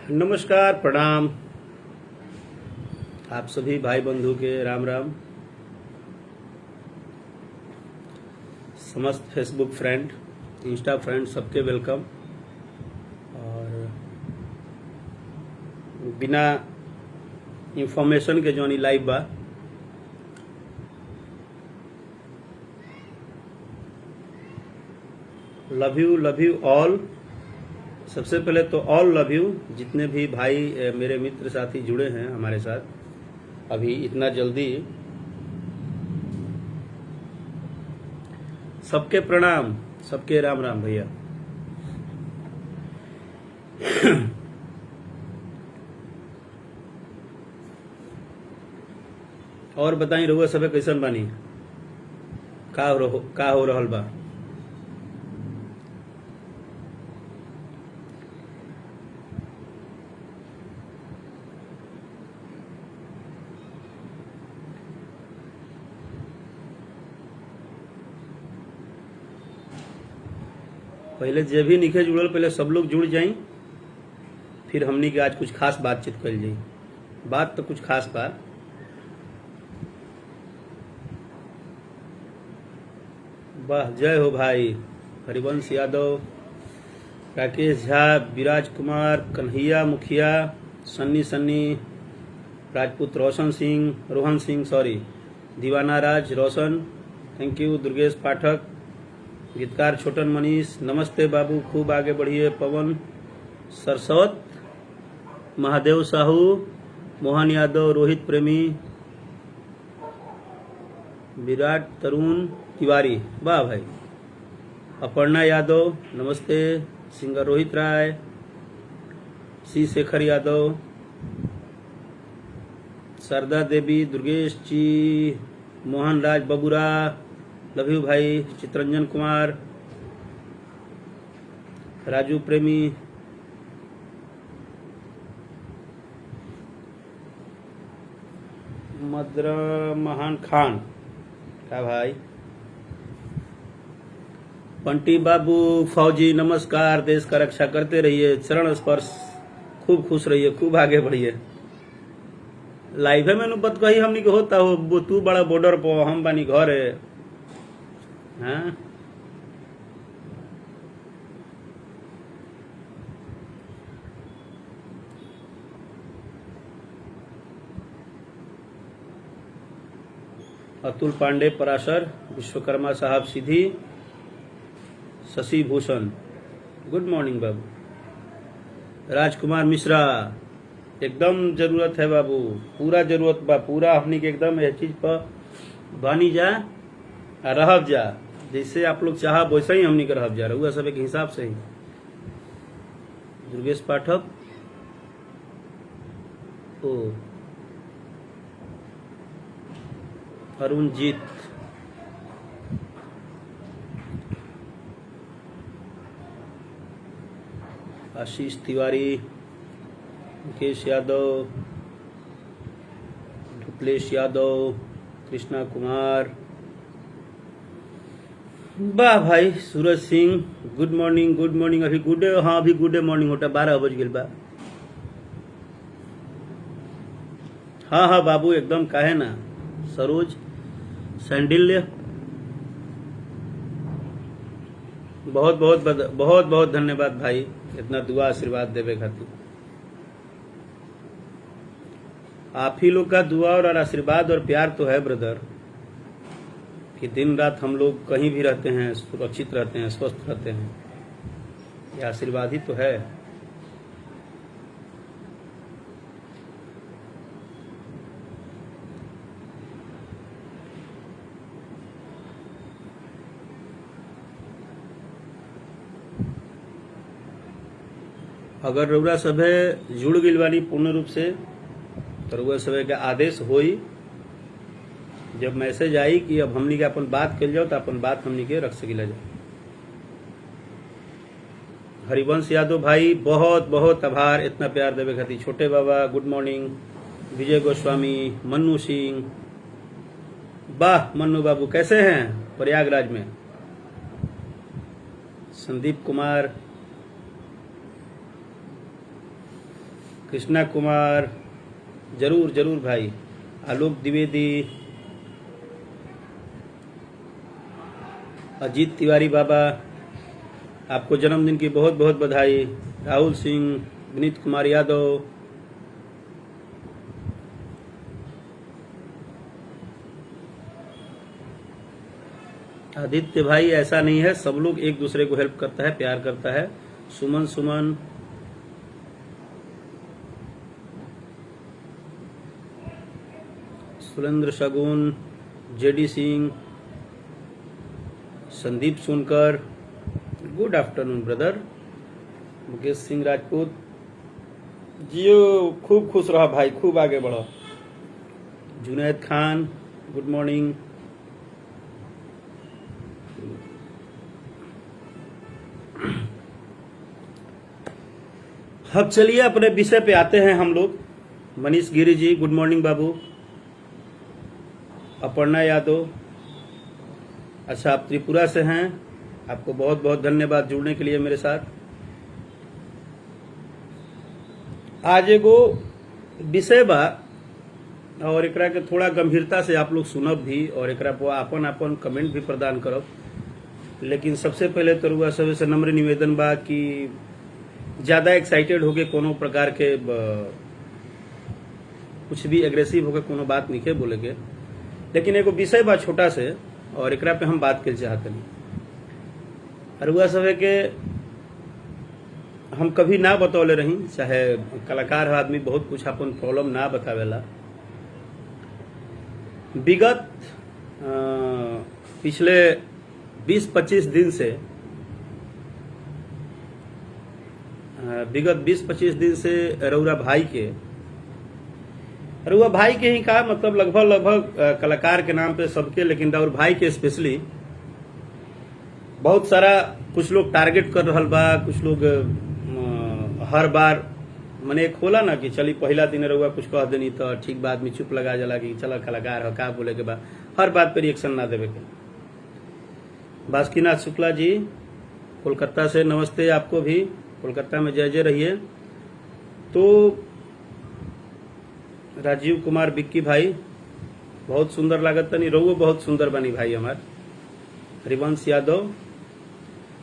नमस्कार, प्रणाम। आप सभी भाई बंधु के राम राम। समस्त फेसबुक फ्रेंड, इंस्टा फ्रेंड सबके वेलकम। और बिना इंफॉर्मेशन के जौन लाइव बा, लव यू ऑल। सबसे पहले तो ऑल लव यू, जितने भी भाई मेरे मित्र साथी जुड़े हैं हमारे साथ अभी इतना जल्दी, सबके प्रणाम, सबके राम राम भैया। और बताई रहुआ सबे कैसन बानी, का हो रहल बा। पहले जे भी निखे जुड़ल, पहले सब लोग जुड़ जाई, फिर हमनी के आज कुछ खास बातचीत कल जाई। बात तो कुछ खास बा। वाह, जय हो भाई। हरिवंश यादव, राकेश झा, विराज कुमार, कन्हैया मुखिया, सन्नी राजपूत, रोहन सिंह सॉरी, दीवाना राज रोशन, थैंक यू। दुर्गेश पाठक, गीतकार छोटन मनीष, नमस्ते बाबू, खूब आगे बढ़िए। पवन सरस्वत, महादेव साहू, मोहन यादव, रोहित प्रेमी, विराट तरुण तिवारी, वाह भाई। अपर्णा यादव, नमस्ते। Singer Rohit Rai, C Shekhar Yadav, Sharda Devi, Durgesh ji, Mohan Raj Babura, love you भाई। चित्रंजन कुमार, राजू प्रेमी, मद्र महान खान, क्या भाई। पंटी बाबू, फौजी, नमस्कार। देश का रक्षा करते रहिए, चरण स्पर्श, खूब खुश रहिए, खूब आगे बढ़िए। लाइव में नु बत कही हमनी के होता हो, तू बड़ा बॉर्डर पर, हम बानी घर है। हाँ, अतुल पांडे, पराशर, विश्वकर्मा साहब सीधी, शशि भूषण, गुड मॉर्निंग बाबू। राजकुमार मिश्रा, एकदम जरूरत है बाबू, पूरा जरूरत बा, पूरा हमनी के एकदम यह चीज पर बानी जा रहब जा। जैसे आप लोग चाह वैसे ही हमनी के रहब जा, रहुआ सब एक हिसाब से ही। दुर्गेश पाठक, ओ अरुणजीत, आशीष तिवारी, मुकेश यादव, धुपलेश यादव, कृष्णा कुमार, वाह भाई। Suraj Singh, good morning. अभी गुडे, हाँ अभी गुडे मॉर्निंग होता, 12 बज गए बा। हाँ बाबू, एकदम काहे ना। सरोज सैंडिल्य, बहुत बहुत धन्यवाद भाई, इतना दुआ आशीर्वाद देवे खातिर। आप ही लोग का दुआ और आशीर्वाद और प्यार तो है ब्रदर, कि दिन रात हम लोग कहीं भी रहते हैं, सुरक्षित रहते हैं, स्वस्थ रहते हैं, ये आशीर्वाद ही तो है। अगर रउरा सभे जुड़ गइल बानी पूर्ण रूप से, तो रउरा सभे के आदेश होई, जब मैसेज आई कि अब हमनी के अपन बात कल जाओ, तो अपन बात हमनी के रख सकिला जाए। हरिवंश यादव भाई, बहुत आभार इतना प्यार देवे खातिर। छोटे बाबा, गुड मॉर्निंग। विजय गोस्वामी, मन्नू सिंह, वाह मन्नू बाबू, कैसे हैं प्रयागराज में। संदीप कुमार, कृष्णा कुमार, जरूर जरूर भाई। आलोक द्विवेदी, अजीत तिवारी बाबा, आपको जन्मदिन की बहुत बहुत बधाई। राहुल सिंह, विनीत कुमार यादव, आदित्य भाई, ऐसा नहीं है, सब लोग एक दूसरे को हेल्प करता है, प्यार करता है। Suman Suman, Surendra Shagun, JD Singh, Sandeep Sonkar, good afternoon brother. Mukesh Singh Rajput, जियो, खूब खुश रहो भाई, खूब आगे बढ़ो। Junaid Khan, good morning. अब चलिए अपने विषय पे आते हैं हम लोग। मनीष गिरी जी, गुड मॉर्निंग बाबू। अपर्णा यादव, अच्छा आप त्रिपुरा से हैं, आपको बहुत बहुत धन्यवाद जुड़ने के लिए मेरे साथ। आज एगो विषय बा और एकरा के थोड़ा गंभीरता से आप लोग सुनब भी और एकरा पर आपन आपन कमेंट भी प्रदान करब। लेकिन सबसे पहले तो रुआ सब से नम्र निवेदन बा कि ज्यादा एक्साइटेड होके कोनो प्रकार के कुछ भी एग्रेसिव होके कोनो बात नहीं के बोले के, लेकिन एगो विषय बा छोटा से और एकरा पे हम बात कर चाहते नहीं। रुआ सब के हम कभी ना बतौले रही, चाहे कलाकार आदमी बहुत कुछ अपन प्रॉब्लम ना बतावेला। विगत पिछले 20-25 दिन से रउरा भाई के ही कहा, मतलब लगभग कलाकार के नाम पे सबके, लेकिन रउर भाई के स्पेशली बहुत सारा कुछ लोग टारगेट कर रहल बा। कुछ लोग हर बार मने एक होला ना कि चली पहला दिन रउआ कुछ कह देनी तो ठीक बाद में चुप लगा जला कि चलो कलाकार हो, का बोले के बा, हर बात पे रिएक्शन ना देवे के। बासुकीनाथ शुक्ला जी कोलकाता से, नमस्ते आपको भी, कोलकाता में जय जय रहिए। तो राजीव कुमार बिक्की भाई, बहुत सुंदर लागत तनी, रउओ बहुत सुंदर बनी भाई हमार। हरिवंश यादव,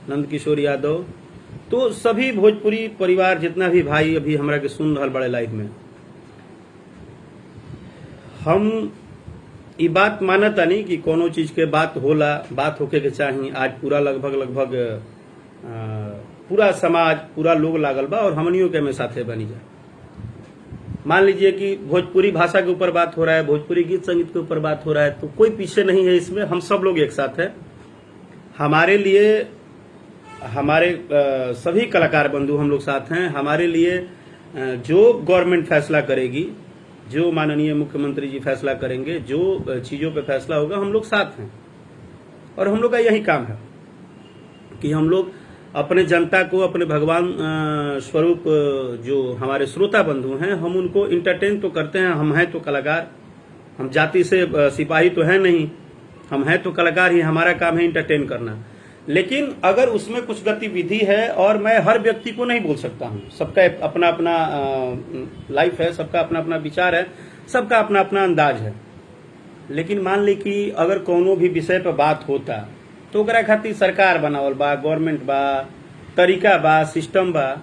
नंद किशोर यादव, तो सभी भोजपुरी परिवार जितना भी भाई अभी हमरा के सुन रहल बड़े लाइफ में, हम ई बात मानतानी कि कोनो चीज के बात होला, बात होके के चाहिए। आज पूरा लगभग पूरा समाज, पूरा लोग लागल बा और हमनियों के में साथे बनी जा। मान लीजिए कि भोजपुरी भाषा के ऊपर बात हो रहा है, भोजपुरी गीत संगीत के ऊपर बात हो रहा है, तो कोई पीछे नहीं है इसमें, हम सब लोग एक साथ हैं। हमारे लिए हमारे सभी कलाकार बंधु हम लोग साथ हैं। हमारे लिए जो गवर्नमेंट फैसला करेगी, जो माननीय मुख्यमंत्री जी फैसला करेंगे, जो चीजों पे फैसला होगा, हम लोग साथ हैं। और हम लोग का यही काम है कि हम लोग अपने जनता को, अपने भगवान स्वरूप जो हमारे श्रोता बंधु हैं, हम उनको इंटरटेन तो करते हैं। हम हैं तो कलाकार, हम जाति से सिपाही तो हैं नहीं, हम हैं तो कलाकार ही, हमारा काम है इंटरटेन करना। लेकिन अगर उसमें कुछ गतिविधि है, और मैं हर व्यक्ति को नहीं बोल सकता हूं, सबका अपना अपना लाइफ है, सबका अपना अपना विचार है, सबका अपना अपना अंदाज है। लेकिन मान ली कि अगर कोनो भी विषय पर बात होता तो ओकरा खातिर सरकार बनावल बा, गवर्नमेंट बा, तरीका बा, सिस्टम बा।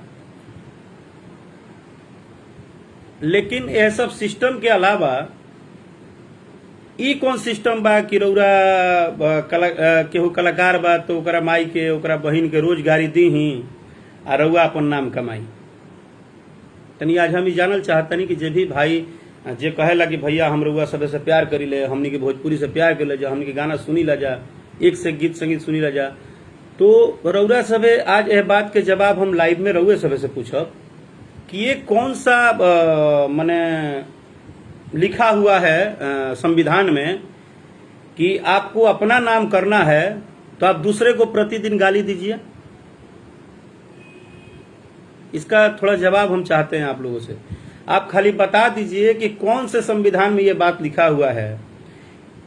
लेकिन यह सब सिस्टम के अलावा ई कौन सिस्टम बा कि रउरा केहू कलाकार बा तो ओकरा माई के, ओकरा बहिन के रोजगारी दी ही आ रउआ अपन नाम कमाई। तनी आज हम ई जानल चाहतनी कि जे भी भाई जे कहेला कि भैया हम रउआ सबे से प्यार करी ले, हमनी के भोजपुरी से प्यार कर ले जा, हमनी के गाना सुनी ला जा, एक से गीत संगीत सुनी ला जा, तो रउरा सबे आज यह बात के जवाब हम लाइव में रउए सबे से पूछब कि ये कौन सा माने लिखा हुआ है संविधान में कि आपको अपना नाम करना है तो आप दूसरे को प्रतिदिन गाली दीजिए। इसका थोड़ा जवाब हम चाहते हैं आप लोगों से। आप खाली बता दीजिए कि कौन से संविधान में ये बात लिखा हुआ है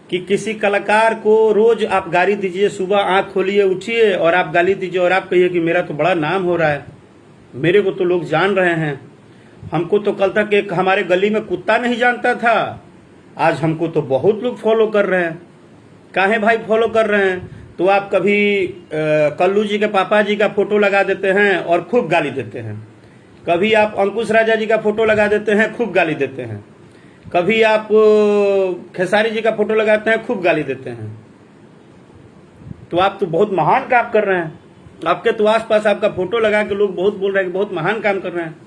कि किसी कलाकार को रोज आप गाली दीजिए, सुबह आंख खोलिए उठिए और आप गाली दीजिए और आप कहिए कि मेरा तो बड़ा नाम हो रहा है, मेरे को तो लोग जान रहे हैं, हमको तो कल तक एक हमारे गली में कुत्ता नहीं जानता था, आज हमको तो बहुत लोग फॉलो कर रहे हैं। काहे भाई फॉलो कर रहे हैं? तो आप कभी कल्लू जी के पापा जी का फोटो लगा देते हैं और खूब गाली देते हैं, कभी आप अंकुश राजा जी का फोटो लगा देते हैं, खूब गाली देते हैं, कभी आप खेसारी जी का फोटो लगाते हैं, खूब गाली देते हैं। तो आप तो बहुत महान काम कर रहे हैं, आपके तो आसपास आपका फोटो लगा के लोग बहुत बोल रहे हैं कि बहुत महान काम कर रहे हैं।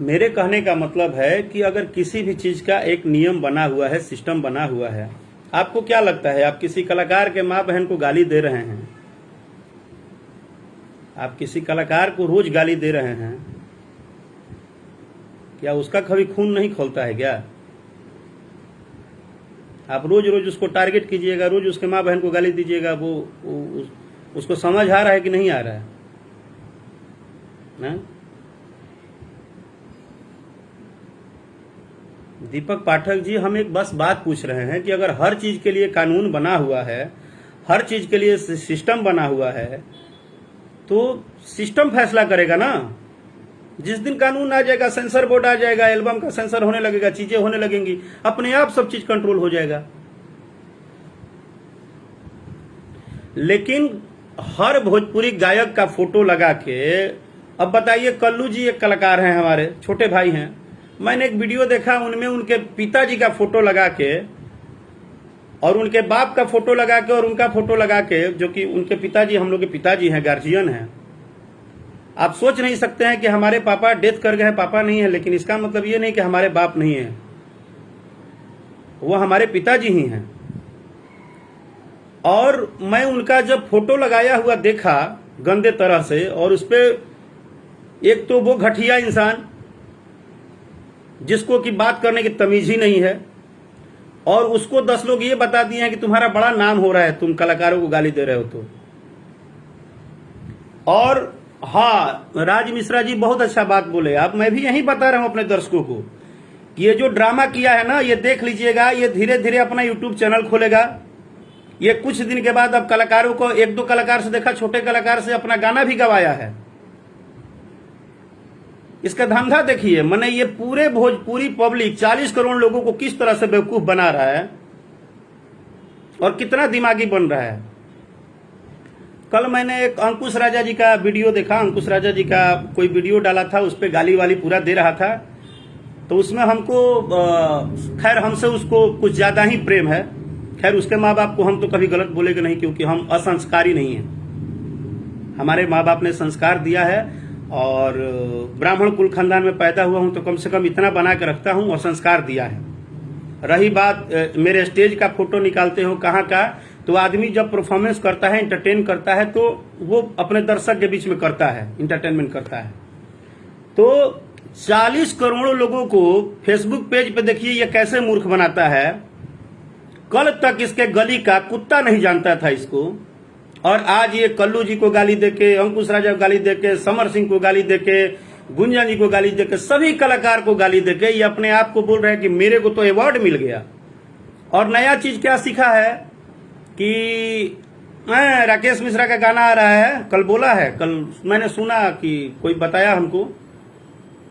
मेरे कहने का मतलब है कि अगर किसी भी चीज का एक नियम बना हुआ है, सिस्टम बना हुआ है, आपको क्या लगता है आप किसी कलाकार के माँ बहन को गाली दे रहे हैं, आप किसी कलाकार को रोज गाली दे रहे हैं, क्या उसका कभी खून नहीं खोलता है क्या? आप रोज रोज उसको टारगेट कीजिएगा, रोज उसके माँ बहन को गाली दीजिएगा, उसको समझ आ रहा है कि नहीं आ रहा है ना? दीपक पाठक जी, हम एक बस बात पूछ रहे हैं कि अगर हर चीज के लिए कानून बना हुआ है, हर चीज के लिए सिस्टम बना हुआ है, तो सिस्टम फैसला करेगा ना। जिस दिन कानून आ जाएगा, सेंसर बोर्ड आ जाएगा, एल्बम का सेंसर होने लगेगा, चीजें होने लगेंगी, अपने आप सब चीज कंट्रोल हो जाएगा। लेकिन हर भोजपुरी गायक का फोटो लगा के, अब बताइए, कल्लू जी एक कलाकार हैं, हमारे छोटे भाई हैं, मैंने एक वीडियो देखा, उनमें उनके पिताजी का फोटो लगा के और उनके बाप का फोटो लगा के और उनका फोटो लगा के, जो कि उनके पिताजी हम लोग के पिताजी हैं, गार्जियन हैं। आप सोच नहीं सकते हैं कि हमारे पापा डेथ कर गए, पापा नहीं है, लेकिन इसका मतलब ये नहीं कि हमारे बाप नहीं है, वो हमारे पिताजी ही हैं। और मैं उनका जब फोटो लगाया हुआ देखा गंदे तरह से, और उस पर एक तो वो घटिया इंसान जिसको कि बात करने की तमीज ही नहीं है, और उसको 10 लोग ये बता दिए हैं कि तुम्हारा बड़ा नाम हो रहा है, तुम कलाकारों को गाली दे रहे हो तो। और हाँ, राज मिश्रा जी बहुत अच्छा बात बोले आप, मैं भी यही बता रहा हूं अपने दर्शकों को कि ये जो ड्रामा किया है ना, ये देख लीजिएगा, ये धीरे धीरे अपना यूट्यूब चैनल खोलेगा। ये कुछ दिन के बाद अब कलाकारों को, 1-2 कलाकार से देखा, छोटे कलाकार से अपना गाना भी गवाया है। इसका धंधा देखिए, मैंने ये पूरे भोजपुरी पब्लिक 40 करोड़ लोगों को किस तरह से बेवकूफ बना रहा है और कितना दिमागी बन रहा है। कल मैंने एक अंकुश राजा जी का वीडियो देखा, अंकुश राजा जी का कोई वीडियो डाला था, उस पर गाली वाली पूरा दे रहा था। तो उसमें हमको खैर हमसे उसको कुछ ज्यादा ही प्रेम है। खैर उसके माँ बाप को हम तो कभी गलत बोलेंगे नहीं, क्योंकि हम असंस्कारी नहीं हैं। हमारे माँ बाप ने संस्कार दिया है, और ब्राह्मण कुल खानदान में पैदा हुआ हूं तो कम से कम इतना बना के रखता हूं, और संस्कार दिया है। रही बात मेरे स्टेज का फोटो निकालते हो कहाँ का, तो आदमी जब परफॉर्मेंस करता है, इंटरटेन करता है, तो वो अपने दर्शक के बीच में करता है, इंटरटेनमेंट करता है। तो 40 करोड़ लोगों को फेसबुक पेज पे देखिए ये कैसे मूर्ख बनाता है। कल तक इसके गली का कुत्ता नहीं जानता था इसको, और आज ये कल्लू जी को गाली देके, अंकुश राजा को गाली देके, समर सिंह को गाली देके, गुंजन जी को गाली देके, सभी कलाकार को गाली देके ये अपने आप को बोल रहे हैं कि मेरे को तो अवार्ड मिल गया। और नया चीज क्या सीखा है कि राकेश मिश्रा का गाना आ रहा है, कल बोला है, कल मैंने सुना कि कोई बताया हमको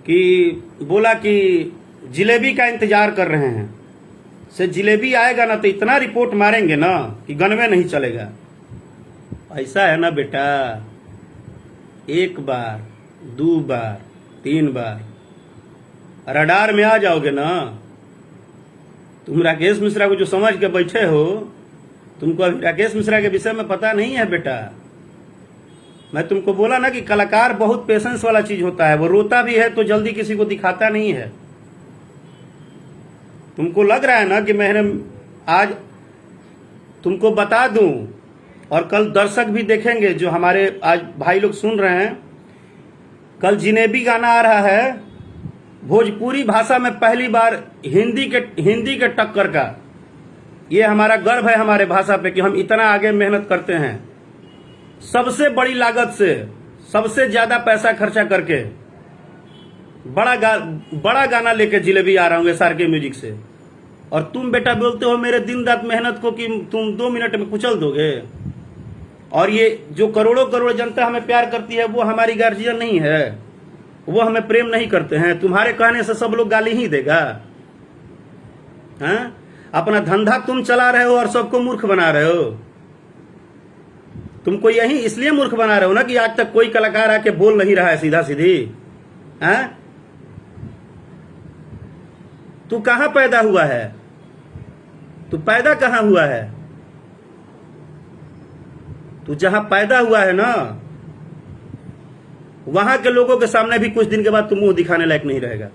कि बोला कि जिलेबी का इंतजार कर रहे हैं, से जिलेबी आएगा ना तो इतना रिपोर्ट मारेंगे ना कि गनवे नहीं चलेगा। ऐसा है ना बेटा, 1 बार 2 बार 3 बार रडार में आ जाओगे ना। तुम राकेश मिश्रा को जो समझ के बैठे हो, तुमको अभी राकेश मिश्रा के विषय में पता नहीं है बेटा। मैं तुमको बोला ना कि कलाकार बहुत पेशेंस वाला चीज होता है, वो रोता भी है तो जल्दी किसी को दिखाता नहीं है। तुमको लग रहा है ना कि मैंने आज तुमको बता दूं, और कल दर्शक भी देखेंगे जो हमारे आज भाई लोग सुन रहे हैं, कल जिलेबी गाना आ रहा है भोजपुरी भाषा में पहली बार, हिंदी के टक्कर का। ये हमारा गर्व है हमारे भाषा पे कि हम इतना आगे मेहनत करते हैं, सबसे बड़ी लागत से, सबसे ज्यादा पैसा खर्चा करके बड़ा गाना लेके जिलेबी आ रहा हूँ SRK म्यूजिक से। और तुम बेटा बोलते हो मेरे दिन रात मेहनत को कि तुम 2 मिनट में कुचल दोगे। और ये जो करोड़ों करोड़ जनता हमें प्यार करती है वो हमारी गार्जियन नहीं है, वो हमें प्रेम नहीं करते हैं। तुम्हारे कहने से सब लोग गाली ही देगा। हाँ, अपना धंधा तुम चला रहे हो और सबको मूर्ख बना रहे हो। तुमको यही इसलिए मूर्ख बना रहे हो ना कि आज तक कोई कलाकार आके बोल नहीं रहा है सीधा सीधी। हाँ, तू कहां पैदा हुआ है? तू पैदा कहां हुआ है? तू जहां पैदा हुआ है ना, वहां के लोगों के सामने भी कुछ दिन के बाद तू मुंह दिखाने लायक नहीं रहेगा।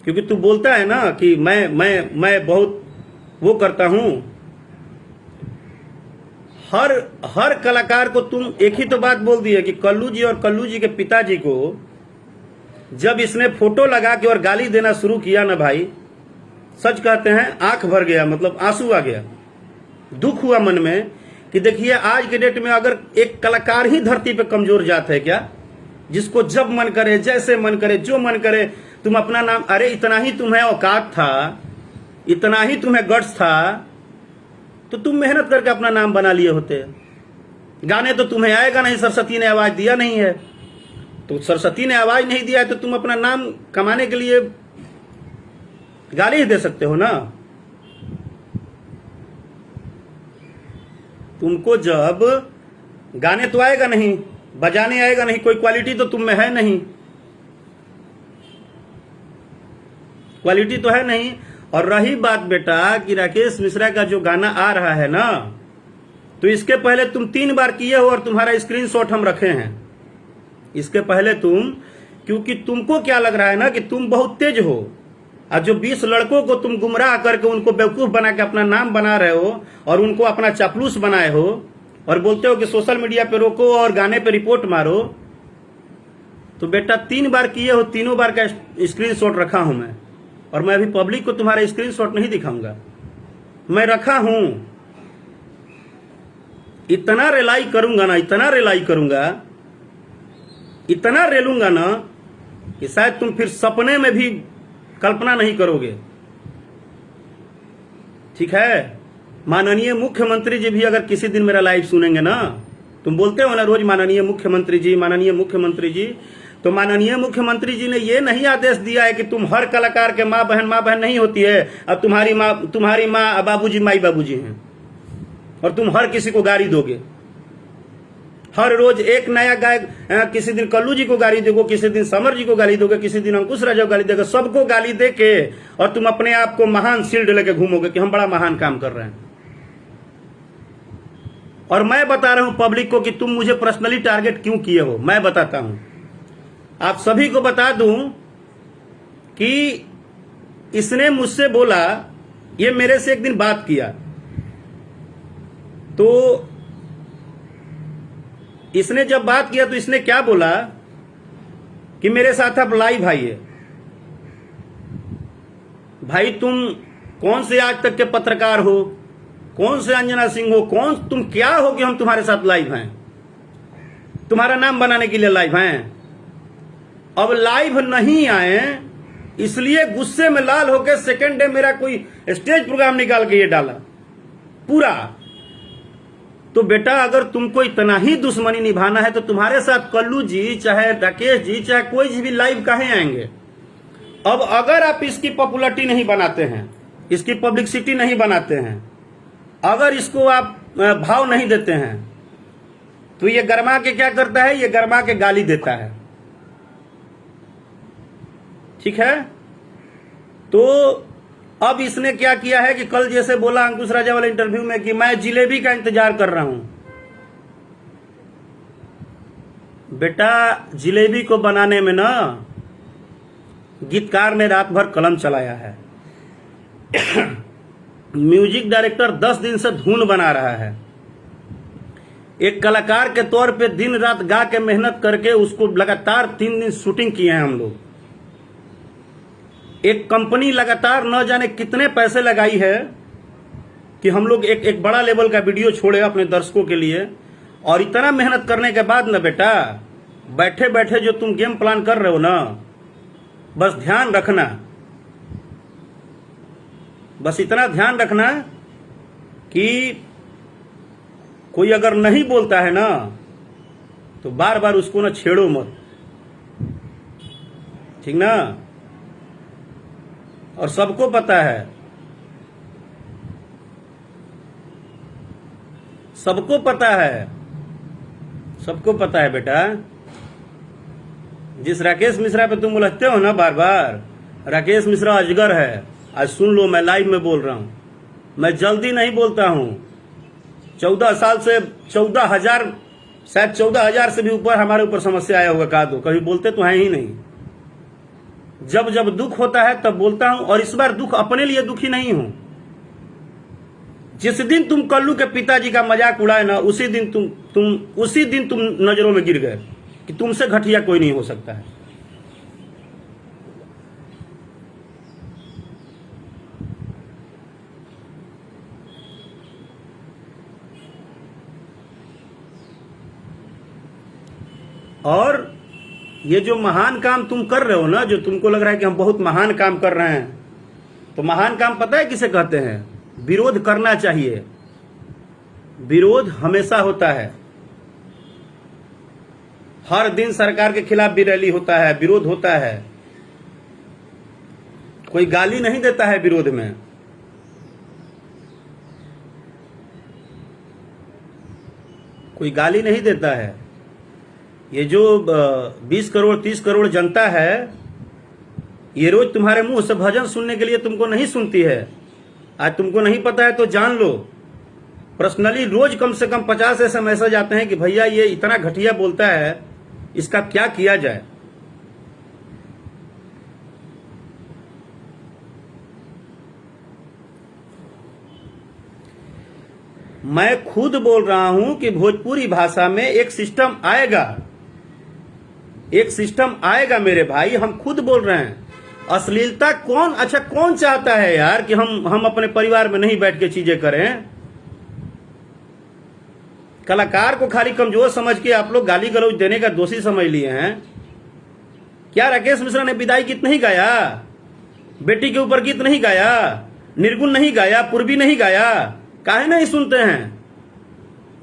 क्योंकि तू बोलता है ना कि मैं बहुत वो करता हूं। हर कलाकार को तुम एक ही तो बात बोल दी है कि कल्लू जी और कल्लू जी के पिताजी को जब इसने फोटो लगा के और गाली देना शुरू किया ना भाई, सच कहते हैं आंख भर गया, मतलब आंसू आ गया। दुख हुआ मन में कि देखिए आज के डेट में अगर एक कलाकार ही धरती पे कमजोर जात है क्या, जिसको जब मन करे, जैसे मन करे, जो मन करे तुम अपना नाम, अरे इतना ही तुम्हें औकात था, इतना ही तुम्हें गट्स था तो तुम मेहनत करके अपना नाम बना लिए होते। गाने तो तुम्हें आएगा नहीं, सरस्वती ने आवाज दिया नहीं है। तो सरस्वती ने आवाज नहीं दिया है तो तुम अपना नाम कमाने के लिए गाली ही दे सकते हो ना। तुमको जब गाने तो आएगा नहीं, बजाने आएगा नहीं, कोई क्वालिटी तो तुम में है नहीं, क्वालिटी तो है नहीं। और रही बात बेटा कि राकेश मिश्रा का जो गाना आ रहा है ना, तो इसके पहले तुम 3 बार किए हो और तुम्हारा स्क्रीनशॉट हम रखे हैं। इसके पहले तुम, क्योंकि तुमको क्या लग रहा है ना कि तुम बहुत तेज हो, और जो 20 लड़कों को तुम गुमराह करके उनको बेवकूफ बना के अपना नाम बना रहे हो और उनको अपना चापलूस बनाए हो और बोलते हो कि सोशल मीडिया पे रोको और गाने पे रिपोर्ट मारो। तो बेटा 3 बार किए हो, तीनों बार का स्क्रीनशॉट रखा हूं मैं। और मैं अभी पब्लिक को तुम्हारा स्क्रीनशॉट नहीं दिखाऊंगा, मैं रखा हूं। इतना रिलाई करूंगा ना, इतना रिलाई करूंगा, इतना रेलूंगा ना कि शायद तुम फिर सपने में भी कल्पना नहीं करोगे। ठीक है, माननीय मुख्यमंत्री जी भी अगर किसी दिन मेरा लाइव सुनेंगे ना, तुम बोलते हो ना रोज माननीय मुख्यमंत्री जी, माननीय मुख्यमंत्री जी, तो माननीय मुख्यमंत्री जी ने ये नहीं आदेश दिया है कि तुम हर कलाकार के माँ बहन नहीं होती है, अब तुम्हारी माँ बाबूजी माई बाबूजी हैं और तुम हर किसी को गाली दोगे। हर रोज एक नया गायक, किसी दिन कल्लू जी को गाली दोगे, किसी दिन समर जी को गाली दोगे, किसी दिन अंकुश राजा को गाली दोगे, सबको गाली दे के और तुम अपने आप को महान शील्ड लेके घूमोगे कि हम बड़ा महान काम कर रहे हैं। और मैं बता रहा हूं पब्लिक को कि तुम मुझे पर्सनली टारगेट क्यों किए हो। मैं बताता हूं, आप सभी को बता दूं कि इसने मुझसे बोला, ये मेरे से एक दिन बात किया, तो इसने जब बात किया तो इसने क्या बोला कि मेरे साथ आप लाइव आइए। भाई तुम कौन से आज तक के पत्रकार हो, कौन से अंजना सिंह हो, कौन तुम क्या हो कि हम तुम्हारे साथ लाइव हैं, तुम्हारा नाम बनाने के लिए लाइव हैं। अब लाइव नहीं आए इसलिए गुस्से में लाल होकर सेकेंड डे मेरा कोई स्टेज प्रोग्राम निकाल के ये डाला पूरा। तो बेटा अगर तुमको इतना ही दुश्मनी निभाना है तो तुम्हारे साथ कल्लू जी, चाहे राकेश जी, चाहे कोई भी लाइव काहे आएंगे। अब अगर आप इसकी पॉपुलरिटी नहीं बनाते हैं, इसकी पब्लिसिटी नहीं बनाते हैं, अगर इसको आप भाव नहीं देते हैं, तो ये गरमा के क्या करता है, ये गरमा के गाली देता है। ठीक है, तो अब इसने क्या किया है कि कल जैसे बोला अंकुश राजा वाले इंटरव्यू में कि मैं जिलेबी का इंतजार कर रहा हूं। बेटा जिलेबी को बनाने में ना गीतकार ने रात भर कलम चलाया है, म्यूजिक डायरेक्टर 10 दिन से धुन बना रहा है, एक कलाकार के तौर पे दिन रात गा के मेहनत करके उसको लगातार 3 दिन शूटिंग किए हैं हम लोग। एक कंपनी लगातार न जाने कितने पैसे लगाई है कि हम लोग एक बड़ा लेवल का वीडियो छोड़े अपने दर्शकों के लिए। और इतना मेहनत करने के बाद ना बेटा, बैठे बैठे जो तुम गेम प्लान कर रहे हो ना, बस ध्यान रखना बस इतना ध्यान रखना कि कोई अगर नहीं बोलता है ना तो बार बार उसको ना छेड़ो मत, ठीक ना। और सबको पता है, सबको पता है, सबको पता है बेटा। जिस राकेश मिश्रा पे तुम उलझते हो ना बार बार, राकेश मिश्रा अजगर है। आज सुन लो, मैं लाइव में बोल रहा हूं, मैं जल्दी नहीं बोलता हूं। 14 साल से 14,000, शायद 14,000 से भी ऊपर हमारे ऊपर समस्या आया होगा का दो, कभी बोलते तो हैं ही नहीं। जब जब दुख होता है तब बोलता हूं, और इस बार दुख अपने लिए दुखी नहीं हूं। जिस दिन तुम कल्लू के पिताजी का मजाक उड़ाए ना, उसी दिन तुम नजरों में गिर गए कि तुमसे घटिया कोई नहीं हो सकता है। और ये जो महान काम तुम कर रहे हो ना, जो तुमको लग रहा है कि हम बहुत महान काम कर रहे हैं, तो महान काम पता है किसे कहते हैं? विरोध करना चाहिए। विरोध हमेशा होता है, हर दिन सरकार के खिलाफ भी रैली होता है, विरोध होता है। कोई गाली नहीं देता है विरोध में। कोई गाली नहीं देता है। ये जो 20 करोड़ 30 करोड़ जनता है, ये रोज तुम्हारे मुंह से भजन सुनने के लिए तुमको नहीं सुनती है। आज तुमको नहीं पता है तो जान लो, पर्सनली रोज कम से कम 50 ऐसे मैसेज आते हैं कि भैया ये इतना घटिया बोलता है, इसका क्या किया जाए। मैं खुद बोल रहा हूं कि भोजपुरी भाषा में एक सिस्टम आएगा, एक सिस्टम आएगा मेरे भाई, हम खुद बोल रहे हैं। अश्लीलता कौन चाहता है यार कि हम अपने परिवार में नहीं बैठ के चीजें करें। कलाकार को खाली कमजोर समझ के आप लोग गाली गलौज देने का दोषी समझ लिए हैं। क्या राकेश मिश्रा ने विदाई गीत नहीं गाया? बेटी के ऊपर गीत नहीं गाया? निर्गुण नहीं गाया? पूर्वी नहीं गाया? काहे नहीं सुनते हैं?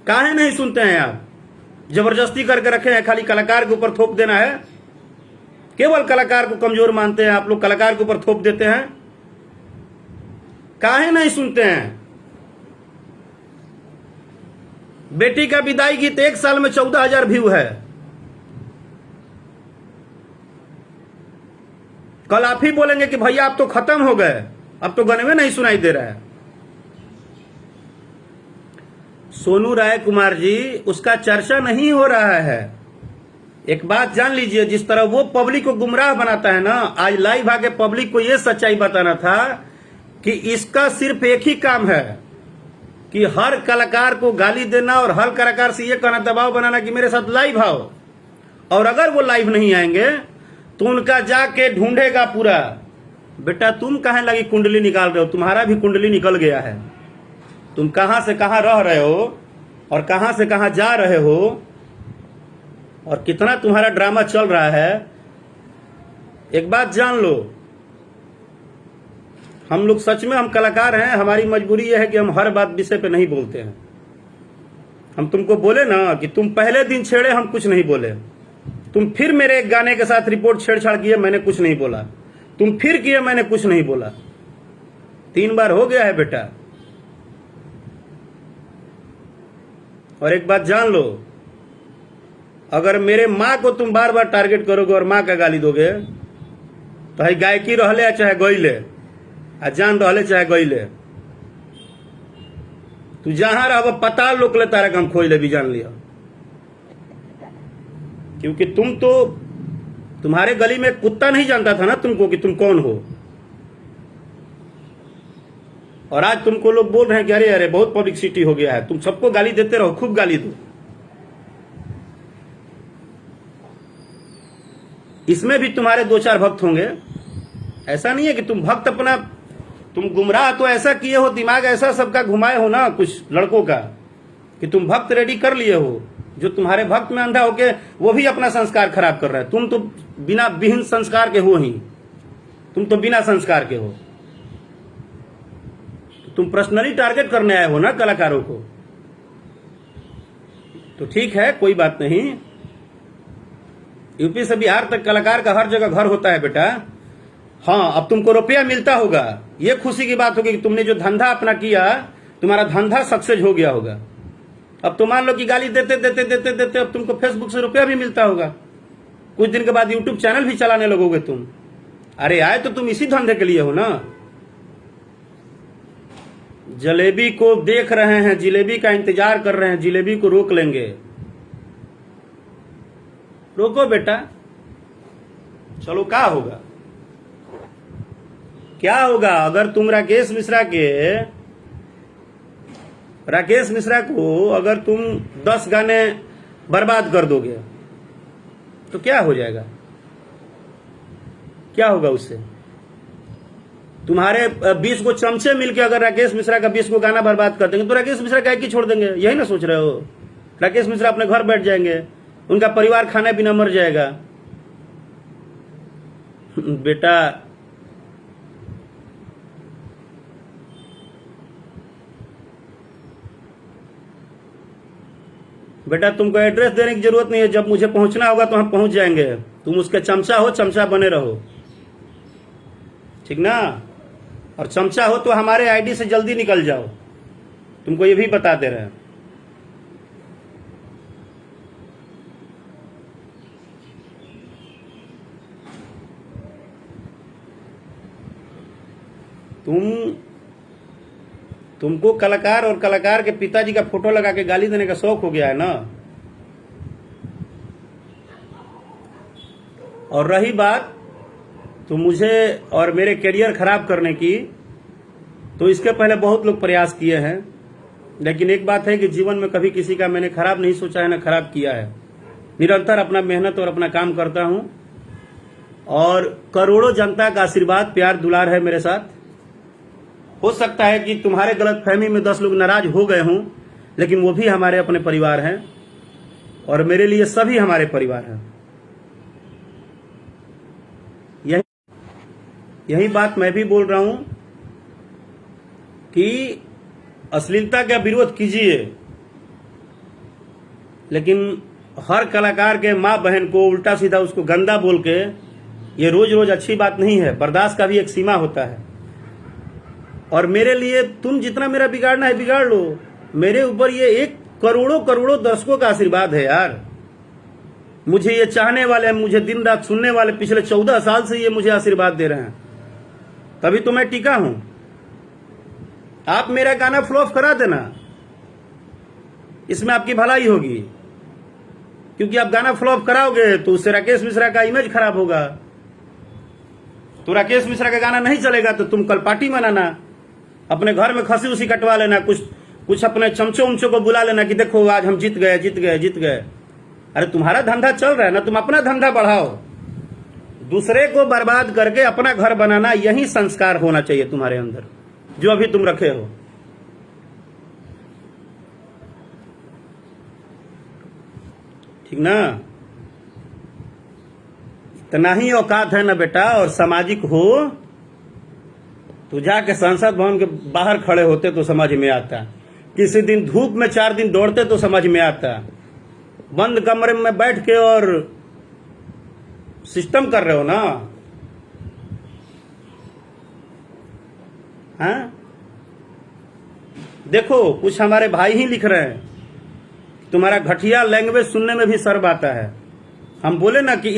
काहे नहीं सुनते हैं आप? जबरदस्ती करके रखे हैं, खाली कलाकार के ऊपर थोप देना है। केवल कलाकार को कमजोर मानते हैं आप लोग, कलाकार के ऊपर थोप देते हैं। काहे नहीं सुनते हैं? बेटी का विदाई गीत 1 साल में 14,000 व्यू है। कल आप ही बोलेंगे कि भैया आप तो खत्म हो गए, अब तो गनवे नहीं सुनाई दे रहा है। सोनू राय कुमार जी, उसका चर्चा नहीं हो रहा है। एक बात जान लीजिए, जिस तरह वो पब्लिक को गुमराह बनाता है ना, आज लाइव आके पब्लिक को ये सच्चाई बताना था कि इसका सिर्फ एक ही काम है कि हर कलाकार को गाली देना और हर कलाकार से ये कहना, दबाव बनाना कि मेरे साथ लाइव आओ। और अगर वो लाइव नहीं आएंगे तो उनका जाके ढूंढेगा पूरा। बेटा तुम कहां लगी कुंडली निकाल रहे हो? तुम्हारा भी कुंडली निकल गया है। तुम कहां से कहां रह रहे हो और कहां से कहां जा रहे हो और कितना तुम्हारा ड्रामा चल रहा है। एक बात जान लो, हम लोग सच में हम कलाकार हैं। हमारी मजबूरी यह है कि हम हर बात विषय पे नहीं बोलते हैं। हम तुमको बोले ना कि तुम पहले दिन छेड़े, हम कुछ नहीं बोले। तुम फिर मेरे एक गाने के साथ रिपोर्ट छेड़छाड़ किए, मैंने कुछ नहीं बोला। तुम फिर किए, मैंने कुछ नहीं बोला। 3 बार हो गया है बेटा। और एक बात जान लो, अगर मेरे माँ को तुम बार बार टारगेट करोगे और माँ का गाली दोगे तो है गायकी रहले या चाहे गईले, आ जान रहले चाहे गईले, तू जहां रह पता लोक ले तारा हम खोज ले भी जान लिया। क्योंकि तुम तो, तुम्हारे गली में कुत्ता नहीं जानता था ना तुमको कि तुम कौन हो। और आज तुमको लोग बोल रहे हैं कि अरे अरे बहुत पब्लिसिटी हो गया है, तुम सबको गाली देते रहो, खूब गाली दो। इसमें भी तुम्हारे 2-4 भक्त होंगे। ऐसा नहीं है कि तुम भक्त अपना, तुम गुमराह तो ऐसा किए हो, दिमाग ऐसा सबका घुमाए हो ना कुछ लड़कों का कि तुम भक्त रेडी कर लिए हो। जो तुम्हारे भक्त में अंधा होके वो भी अपना संस्कार खराब कर रहा है। तुम तो बिना विहीन संस्कार के हो ही, तुम तो बिना संस्कार के हो। तुम पर्सनली टारगेट करने आए हो ना कलाकारों को, तो ठीक है, कोई बात नहीं। यूपी से बिहार तक कलाकार का हर जगह घर होता है बेटा। हाँ, अब तुमको रुपया मिलता होगा, ये खुशी की बात होगी कि तुमने जो धंधा अपना किया, तुम्हारा धंधा सक्सेस हो गया होगा। अब तो मान लो कि गाली देते देते देते देते अब तुमको फेसबुक से रुपया भी मिलता होगा, कुछ दिन के बाद यूट्यूब चैनल भी चलाने लगोगे तुम। अरे आए तो तुम इसी धंधे के लिए हो ना। जलेबी को देख रहे हैं, जिलेबी का इंतजार कर रहे हैं, जिलेबी को रोक लेंगे। रोको बेटा, चलो क्या होगा, क्या होगा अगर तुम राकेश मिश्रा को अगर तुम 10 गाने बर्बाद कर दोगे तो क्या हो जाएगा, क्या होगा उससे? तुम्हारे 20 को चमचे मिलके अगर राकेश मिश्रा का 20 को गाना बर्बाद कर देंगे तो राकेश मिश्रा का एक ही छोड़ देंगे, यही ना सोच रहे हो? राकेश मिश्रा अपने घर बैठ जाएंगे, उनका परिवार खाने बिना मर जाएगा। बेटा तुमको एड्रेस देने की जरूरत नहीं है, जब मुझे पहुंचना होगा तो हम पहुंच जाएंगे। तुम उसके चमचा हो, चमचा बने रहो, ठीक ना? और चमचा हो तो हमारे आईडी से जल्दी निकल जाओ, तुमको ये भी बता दे रहे हैं। तुमको कलाकार और कलाकार के पिताजी का फोटो लगा के गाली देने का शौक हो गया है ना। और रही बात तो मुझे और मेरे करियर खराब करने की, तो इसके पहले बहुत लोग प्रयास किए हैं, लेकिन एक बात है कि जीवन में कभी किसी का मैंने खराब नहीं सोचा है, ना खराब किया है। निरंतर अपना मेहनत और अपना काम करता हूं, और करोड़ों जनता का आशीर्वाद, प्यार, दुलार है मेरे साथ। हो सकता है कि तुम्हारे गलत फहमी में 10 लोग नाराज हो गए हों, लेकिन वो भी हमारे अपने परिवार हैं, और मेरे लिए सभी हमारे परिवार हैं। यही बात मैं भी बोल रहा हूं कि अश्लीलता का विरोध कीजिए, लेकिन हर कलाकार के माँ बहन को उल्टा सीधा उसको गंदा बोल के ये रोज रोज अच्छी बात नहीं है। बर्दाश्त का भी एक सीमा होता है। और मेरे लिए तुम जितना मेरा बिगाड़ना है बिगाड़ लो, मेरे ऊपर ये 1 करोड़ों करोड़ों दर्शकों का आशीर्वाद है यार। मुझे ये चाहने वाले, मुझे दिन रात सुनने वाले, पिछले 14 साल से ये मुझे आशीर्वाद दे रहे हैं, तभी तो मैं टिका हूं। आप मेरा गाना फ्लॉप करा देना, इसमें आपकी भलाई होगी, क्योंकि आप गाना फ्लॉप कराओगे तो उससे राकेश मिश्रा का इमेज खराब होगा। तो राकेश मिश्रा का गाना नहीं चलेगा तो तुम कल पार्टी मनाना, अपने घर में खसी उसी कटवा लेना, कुछ अपने चमचों उमचों को बुला लेना कि देखो आज हम जीत गए जीत गए जीत गए। अरे तुम्हारा धंधा चल रहा है ना, तुम अपना धंधा बढ़ाओ। दूसरे को बर्बाद करके अपना घर बनाना, यही संस्कार होना चाहिए तुम्हारे अंदर, जो अभी तुम रखे हो। ठीक ना? इतना ही औकात है ना बेटा, और सामाजिक हो तो जाके संसद भवन के बाहर खड़े होते तो समझ में आता, किसी दिन धूप में 4 दिन दौड़ते तो समझ में आता। बंद कमरे में बैठ के और सिस्टम कर रहे हो ना, हाँ? देखो कुछ हमारे भाई ही लिख रहे हैं, तुम्हारा घटिया लैंग्वेज सुनने में भी शर्म आता है। हम बोले ना कि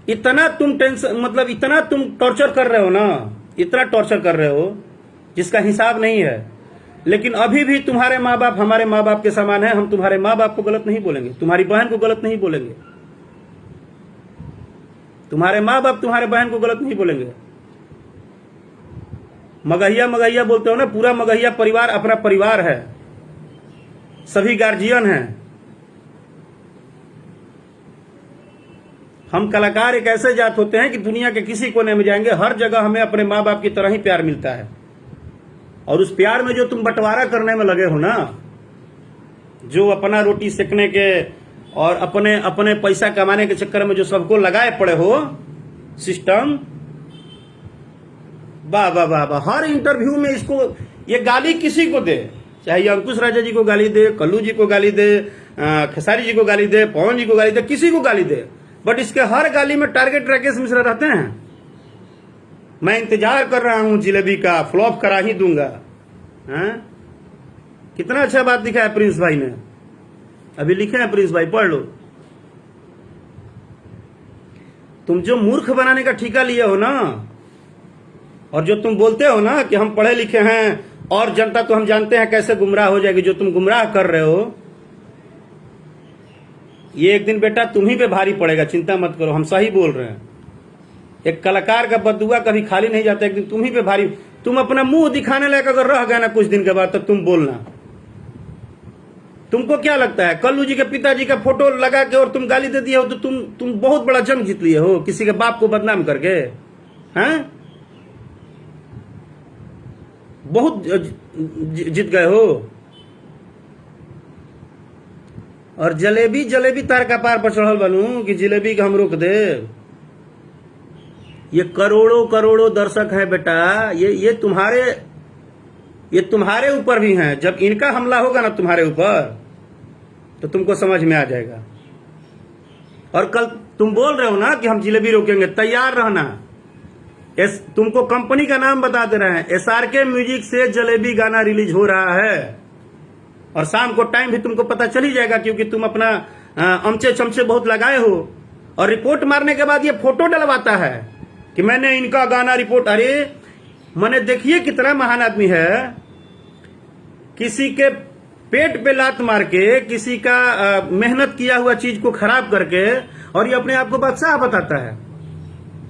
इतना तुम टेंशन, मतलब इतना तुम टॉर्चर कर रहे हो ना, इतना टॉर्चर कर रहे हो जिसका हिसाब नहीं है। लेकिन अभी भी तुम्हारे माँ बाप हमारे माँ बाप के समान है। हम तुम्हारे माँ बाप को गलत नहीं बोलेंगे, तुम्हारी बहन को गलत नहीं बोलेंगे, तुम्हारे माँ बाप तुम्हारे बहन को गलत नहीं बोलेंगे। मगहिया मगहिया बोलते हो ना, पूरा मगहिया परिवार अपना परिवार है, सभी गार्जियन हैं। हम कलाकार एक ऐसे जात होते हैं कि दुनिया के किसी कोने में जाएंगे, हर जगह हमें अपने माँ बाप की तरह ही प्यार मिलता है। और उस प्यार में जो तुम बंटवारा करने में लगे हो ना, जो अपना रोटी सेकने के और अपने पैसा कमाने के चक्कर में जो सबको लगाए पड़े हो सिस्टम, वाह वाह वाह वाह। हर इंटरव्यू में ये गाली किसी को दे, चाहे ये अंकुश राजा जी को गाली दे, कल्लू जी को गाली दे, खेसारी जी को गाली दे, पवन जी को गाली दे, किसी को गाली दे, बट इसके हर गाली में टारगेट राकेश मिश्रा रहते हैं। मैं इंतजार कर रहा हूं जिलेबी का, फ्लॉप करा ही दूंगा। कितना अच्छा बात लिखा है प्रिंस भाई ने, अभी लिखे हैं प्रिंस भाई, पढ़ लो। तुम जो मूर्ख बनाने का ठेका लिए हो ना, और जो तुम बोलते हो ना कि हम पढ़े लिखे हैं और जनता तो हम जानते हैं कैसे गुमराह हो जाएगी, जो तुम गुमराह कर रहे हो, ये एक दिन बेटा तुम ही पे भारी पड़ेगा, चिंता मत करो, हम सही बोल रहे हैं। एक कलाकार का बददुआ कभी खाली नहीं जाता, एक दिन तुम ही पे भारी। तुम अपना मुंह दिखाने लायक अगर रह गए ना कुछ दिन के बाद, तो तुम बोलना। तुमको क्या लगता है कल्लू जी के पिताजी का फोटो लगा के और तुम गाली दे दिए हो तो तुम बहुत बड़ा जंग जीत लिए हो किसी के बाप को बदनाम करके? हैं? बहुत जीत गए हो। और जलेबी जलेबी तार का पार पर चढ़ल बनू कि जलेबी का हम रोक दे। ये करोड़ों करोड़ों दर्शक है बेटा, ये तुम्हारे ऊपर भी हैं। जब इनका हमला होगा ना तुम्हारे ऊपर तो तुमको समझ में आ जाएगा। और कल तुम बोल रहे हो ना कि हम जलेबी रोकेंगे, तैयार रहना। तुमको कंपनी का नाम बता दे रहे हैं, SRK म्यूजिक से जलेबी गाना रिलीज हो रहा है। और शाम को टाइम भी तुमको पता चल ही जाएगा, क्योंकि तुम अपना अमचे चमचे बहुत लगाए हो। और रिपोर्ट मारने के बाद ये फोटो डलवाता है कि मैंने इनका गाना रिपोर्ट। अरे मैंने देखिए कितना महान आदमी है, किसी के पेट पे लात मार के, किसी का मेहनत किया हुआ चीज को खराब करके, और ये अपने आप को बादशाह बताता है।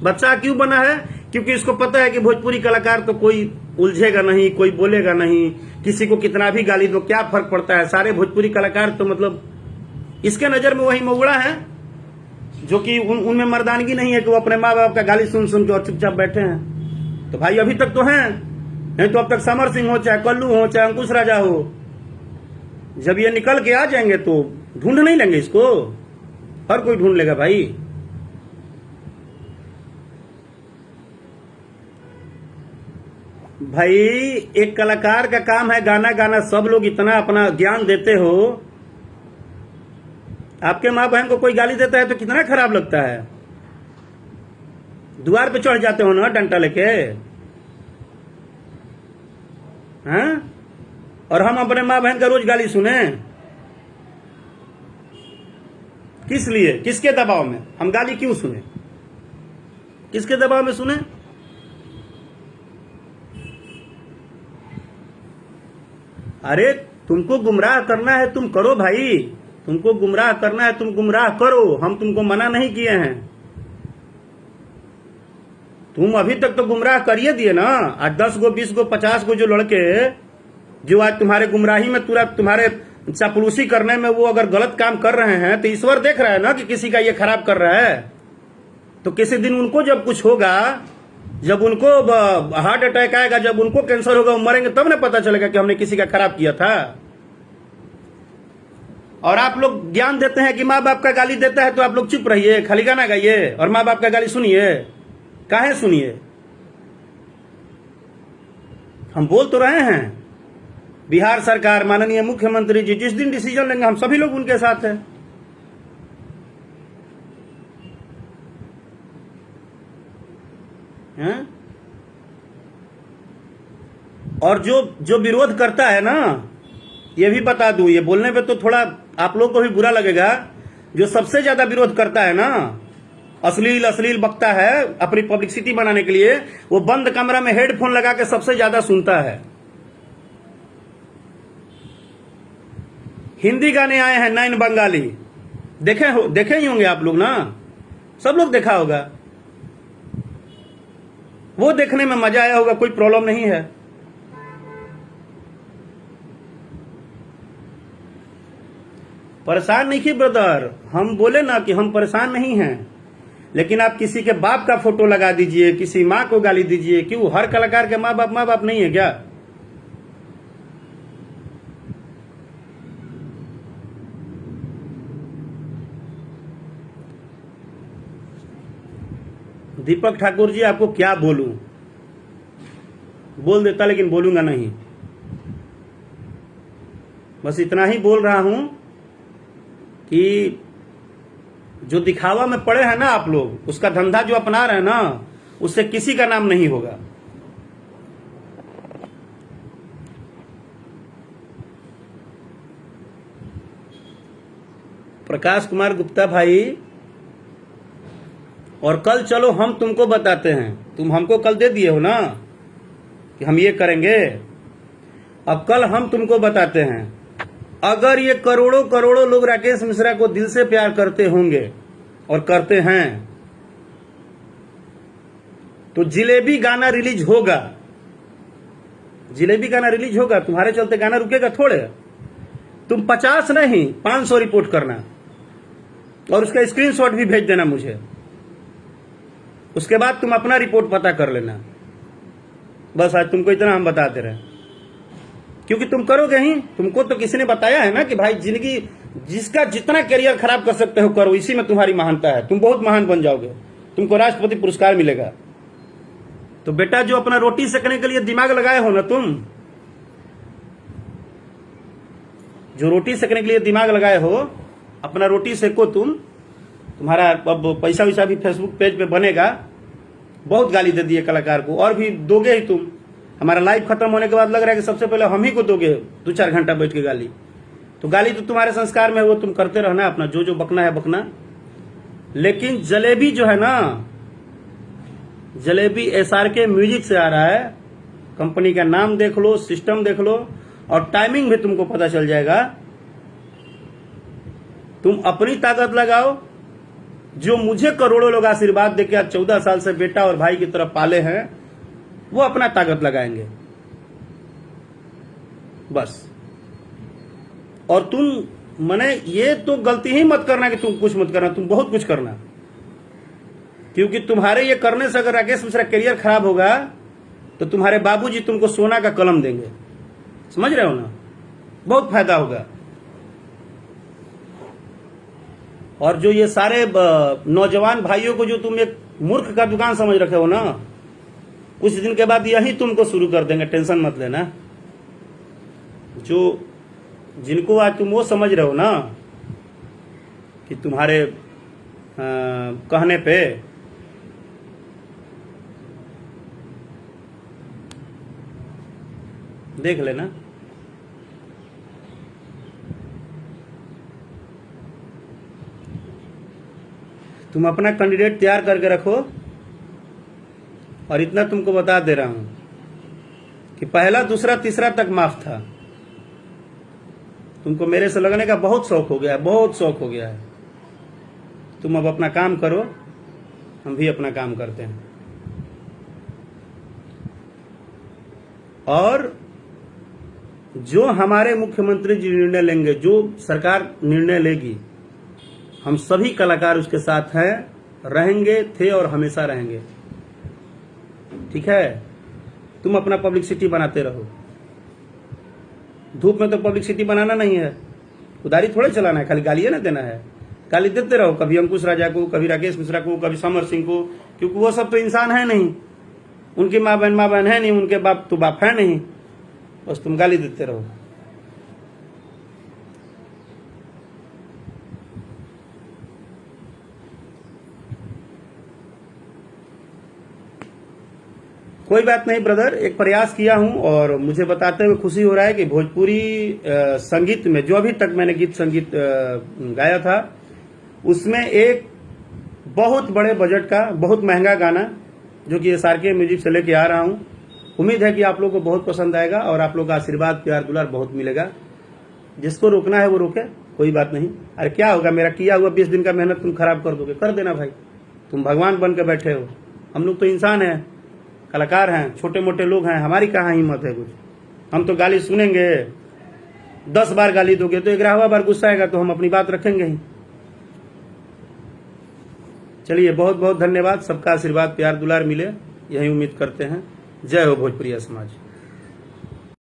बादशाह क्यों बना है? क्योंकि इसको पता है कि भोजपुरी कलाकार तो कोई उलझेगा नहीं, कोई बोलेगा नहीं, किसी को कितना भी गाली दो क्या फर्क पड़ता है। सारे भोजपुरी कलाकार तो मतलब इसके नजर में वही मऊड़ा है, जो कि उनमें मर्दानगी नहीं है कि वो अपने माँ बाप का गाली सुन सुन के और चुपचाप बैठे हैं। तो भाई अभी तक तो हैं, नहीं तो अब तक समर सिंह हो, चाहे कल्लू हो, चाहे अंकुश राजा हो। जब ये निकल के आ जाएंगे तो ढूंढ नहीं लेंगे इसको, हर कोई ढूंढ लेगा भाई। भाई एक कलाकार का काम है गाना गाना। सब लोग इतना अपना ज्ञान देते हो, आपके माँ बहन को कोई गाली देता है तो कितना खराब लगता है। द्वार पे चढ़ जाते हो ना डंडा लेके, हैं? और हम अपने माँ बहन का रोज गाली सुने, किस लिए? किसके दबाव में हम गाली क्यों सुने? किसके दबाव में सुने? अरे तुमको गुमराह करना है तुम करो भाई, तुमको गुमराह करना है तुम गुमराह करो, हम तुमको मना नहीं किए हैं। तुम अभी तक तो गुमराह करिए दिए ना। आज 10 गो 20 गो 50 गो जो लड़के जो आज तुम्हारे गुमराही में तुम्हारे चापलूसी करने में वो अगर गलत काम कर रहे हैं, तो ईश्वर देख रहा है ना कि किसी का ये खराब कर रहा है। तो किसी दिन उनको जब कुछ होगा, जब उनको हार्ट अटैक आएगा, जब उनको कैंसर होगा, वो मरेंगे, तब ना पता चलेगा कि हमने किसी का खराब किया था। और आप लोग ज्ञान देते हैं कि माँ बाप का गाली देता है तो आप लोग चुप रहिए, खाली गाना गाइए और माँ बाप का गाली सुनिए। काहे सुनिए? हम बोल तो रहे हैं, बिहार सरकार, माननीय मुख्यमंत्री जी जिस दिन डिसीजन लेंगे हम सभी लोग उनके साथ हैं। और जो विरोध करता है ना, ये भी बता दूं, ये बोलने पे तो थोड़ा आप लोग को भी बुरा लगेगा, जो सबसे ज्यादा विरोध करता है ना, अश्लील बकता है अपनी पब्लिसिटी बनाने के लिए, वो बंद कमरा में हेडफोन लगा के सबसे ज्यादा सुनता है। हिंदी गाने आए हैं 9 बंगाली, देखे ही होंगे आप लोग ना, सब लोग देखा होगा, वो देखने में मजा आया होगा, कोई प्रॉब्लम नहीं है। परेशान नहीं की ब्रदर, हम बोले ना कि हम परेशान नहीं हैं, लेकिन आप किसी के बाप का फोटो लगा दीजिए, किसी माँ को गाली दीजिए। क्यों? हर कलाकार के माँ बाप नहीं है क्या? दीपक ठाकुर जी, आपको क्या बोलूं? बोल देता लेकिन बोलूंगा नहीं। बस इतना ही बोल रहा हूं कि जो दिखावा में पड़े हैं ना आप लोग, उसका धंधा जो अपना रहे हैं ना, उससे किसी का नाम नहीं होगा। प्रकाश कुमार गुप्ता भाई, और कल चलो हम तुमको बताते हैं। तुम हमको कल दे दिए हो ना कि हम ये करेंगे, अब कल हम तुमको बताते हैं। अगर ये करोड़ों करोड़ों लोग राकेश मिश्रा को दिल से प्यार करते होंगे और करते हैं, तो जिलेबी गाना रिलीज होगा। जिलेबी गाना रिलीज होगा, तुम्हारे चलते गाना रुकेगा थोड़े। तुम 50 नहीं 500 रिपोर्ट करना और उसका स्क्रीनशॉट भी भेज देना मुझे। उसके बाद तुम अपना रिपोर्ट पता कर लेना। बस आज तुमको इतना हम बताते रहे, क्योंकि तुम करोगे ही। तुमको तो किसी ने बताया है ना कि भाई जिंदगी जिसका जितना करियर खराब कर सकते हो करो, इसी में तुम्हारी महानता है। तुम बहुत महान बन जाओगे, तुमको राष्ट्रपति पुरस्कार मिलेगा। तो बेटा, जो अपना रोटी सेकने के लिए दिमाग लगाए हो ना, तुम जो रोटी सेकने के लिए दिमाग लगाए हो, अपना रोटी सेको तुम। तुम्हारा अब पैसा वैसा भी फेसबुक पेज पे बनेगा। बहुत गाली दे दिए कलाकार को, और भी दोगे ही तुम। हमारा लाइव खत्म होने के बाद लग रहा है कि सबसे पहले हम ही को दोगे 2-4 घंटा बैठ के गाली। तो गाली तो तुम्हारे संस्कार में है, वो तुम करते रहना अपना, जो जो बकना है बकना। लेकिन जलेबी जो है ना, जलेबी SRK म्यूजिक से आ रहा है। कंपनी का नाम देख लो, सिस्टम देख लो, और टाइमिंग भी तुमको पता चल जाएगा। तुम अपनी ताकत लगाओ। जो मुझे करोड़ों लोग आशीर्वाद देके आज 14 साल से बेटा और भाई की तरफ पाले हैं, वो अपना ताकत लगाएंगे बस। और तुम मने ये तो गलती ही मत करना कि तुम कुछ मत करना, तुम बहुत कुछ करना। क्योंकि तुम्हारे ये करने से अगर राकेश मिश्रा करियर खराब होगा तो तुम्हारे बाबूजी तुमको सोना का कलम देंगे। समझ रहे हो ना? बहुत फायदा होगा। और जो ये सारे नौजवान भाइयों को जो तुम एक मूर्ख का दुकान समझ रखे हो ना, कुछ दिन के बाद यही तुमको शुरू कर देंगे। टेंशन मत लेना। जो जिनको आज तुम वो समझ रहे हो ना कि तुम्हारे कहने पे देख लेना। तुम अपना कैंडिडेट तैयार करके रखो। और इतना तुमको बता दे रहा हूं कि पहला, दूसरा, तीसरा तक माफ था। तुमको मेरे से लगने का बहुत शौक हो गया है, बहुत शौक हो गया है। तुम अब अपना काम करो, हम भी अपना काम करते हैं। और जो हमारे मुख्यमंत्री जी निर्णय लेंगे, जो सरकार निर्णय लेगी, हम सभी कलाकार उसके साथ हैं, रहेंगे, थे और हमेशा रहेंगे। ठीक है? तुम अपना पब्लिसिटी बनाते रहो। धूप में तो पब्लिसिटी बनाना नहीं है, उधारी थोड़े चलाना है, खाली गालियां ना देना है। गाली देते रहो, कभी अंकुश राजा को, कभी राकेश मिश्रा को, कभी समर सिंह को, क्योंकि वो सब तो इंसान है नहीं। उनकी माँ बहन है नहीं, उनके बाप तो बाप है नहीं। बस तुम गाली देते रहो। कोई बात नहीं ब्रदर, एक प्रयास किया हूं और मुझे बताते हुए खुशी हो रहा है कि भोजपुरी संगीत में जो अभी तक मैंने गीत संगीत गाया था, उसमें एक बहुत बड़े बजट का बहुत महंगा गाना जो कि SRK म्यूजिक से लेके आ रहा हूं। उम्मीद है कि आप लोगों को बहुत पसंद आएगा और आप लोगों का आशीर्वाद प्यार दुलार बहुत मिलेगा। जिसको रोकना है वो रोके, कोई बात नहीं। अरे क्या होगा, मेरा किया हुआ 20 दिन का मेहनत तुम खराब कर दोगे? कर देना भाई, तुम भगवान बन के बैठे हो। हम लोग तो इंसान हैं, कलाकार हैं, छोटे मोटे लोग हैं, हमारी कहाँ हिम्मत है कुछ। हम तो गाली सुनेंगे, 10 बार गाली दोगे तो 11वां बार गुस्सा आएगा तो हम अपनी बात रखेंगे ही। चलिए, बहुत बहुत धन्यवाद। सबका आशीर्वाद प्यार दुलार मिले, यही उम्मीद करते हैं। जय हो भोजपुरिया समाज।